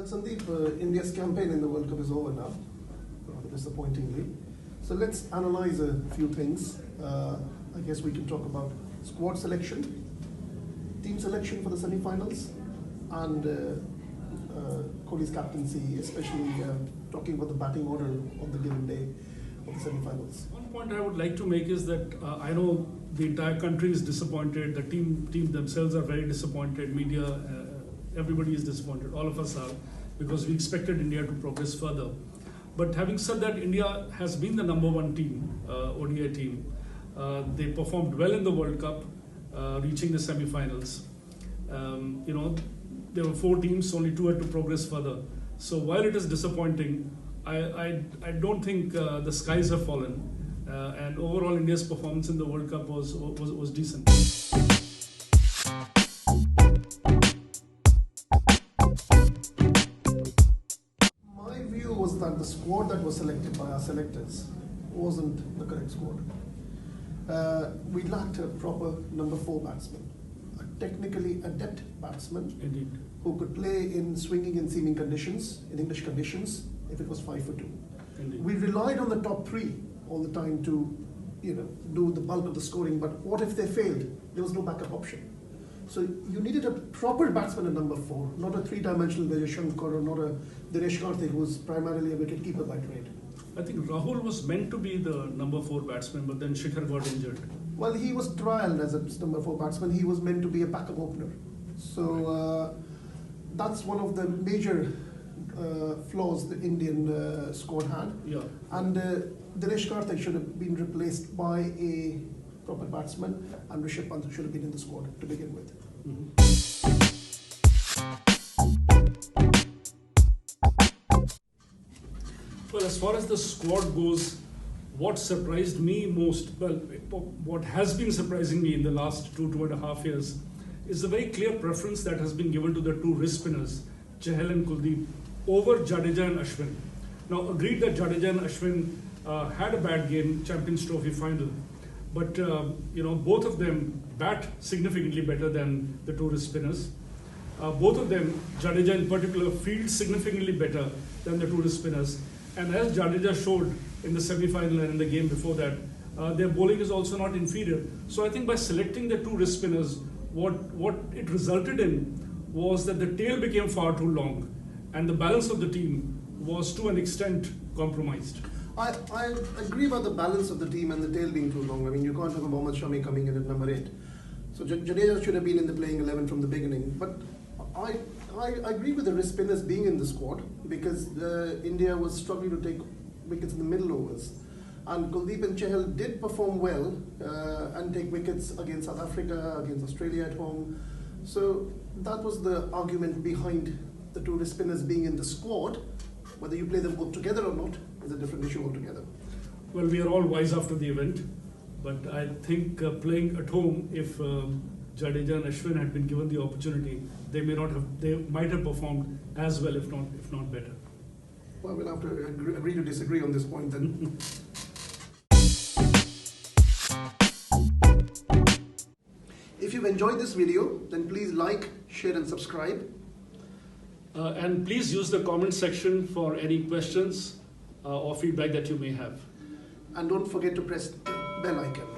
Sandeep, India's campaign in the World Cup is over now, rather disappointingly. So let's analyze a few things. I guess we can talk about squad selection, team selection for the semi-finals, and Kohli's captaincy, especially talking about the batting order on the given day of the semi-finals. One point I would like to make is that I know the entire country is disappointed, the team themselves are very disappointed, media, everybody is disappointed, all of us are, because we expected India to progress further. But having said that, India has been the #1 team, ODI team. They performed well in the World Cup, reaching the semi-finals. There were 4 teams, only 2 had to progress further. So while it is disappointing, I don't think the skies have fallen. And overall, India's performance in the World Cup was decent. My view was that the squad that was selected by our selectors wasn't the correct squad. We lacked a proper #4 batsman, a technically adept batsman. Indeed. Who could play in swinging and seaming conditions, in English conditions, if it was 5 for 2. Indeed. We relied on the top 3 all the time to, do the bulk of the scoring, but what if they failed? There was no backup option. So you needed a proper batsman at #4, not a 3-dimensional Vijay Shankar or not a Dinesh Karthik, who was primarily a wicket-keeper by trade. I think Rahul was meant to be the #4 batsman, but then Shikhar got injured. Well, he was trialled as a #4 batsman. He was meant to be a backup opener. So that's one of the major flaws the Indian squad had. Yeah. And Dinesh Karthik should have been replaced by a proper batsman, and Rishabh Pant should have been in the squad to begin with. Mm-hmm. Well, as far as the squad goes, what surprised me most, what has been surprising me in the last 2.5 years, is the very clear preference that has been given to the 2 wrist spinners, Chahal and Kuldeep, over Jadeja and Ashwin. Now, agreed that Jadeja and Ashwin had a bad game, Champions Trophy final, but both of them bat significantly better than the 2 wrist spinners. Both of them, Jadeja in particular, field significantly better than the 2 wrist spinners. And as Jadeja showed in the semi-final and in the game before that, their bowling is also not inferior. So I think by selecting the 2 wrist spinners, what it resulted in was that the tail became far too long, and the balance of the team was to an extent compromised. I agree about the balance of the team and the tail being too long. I mean, you can't have a Mohammad Shami coming in at #8. So Jadeja should have been in the playing 11 from the beginning. But I agree with the wrist spinners being in the squad, because India was struggling to take wickets in the middle overs. And Kuldeep and Chahal did perform well and take wickets against South Africa, against Australia at home. So that was the argument behind the 2 wrist spinners being in the squad. Whether you play them both together or not is a different issue altogether. Well, we are all wise after the event, but I think playing at home, if Jadeja and Ashwin had been given the opportunity, they might have performed as well, if not better. Well, we'll have to agree to disagree on this point then. If you've enjoyed this video, then please like, share and subscribe. And please use the comment section for any questions or feedback that you may have. And don't forget to press the bell icon.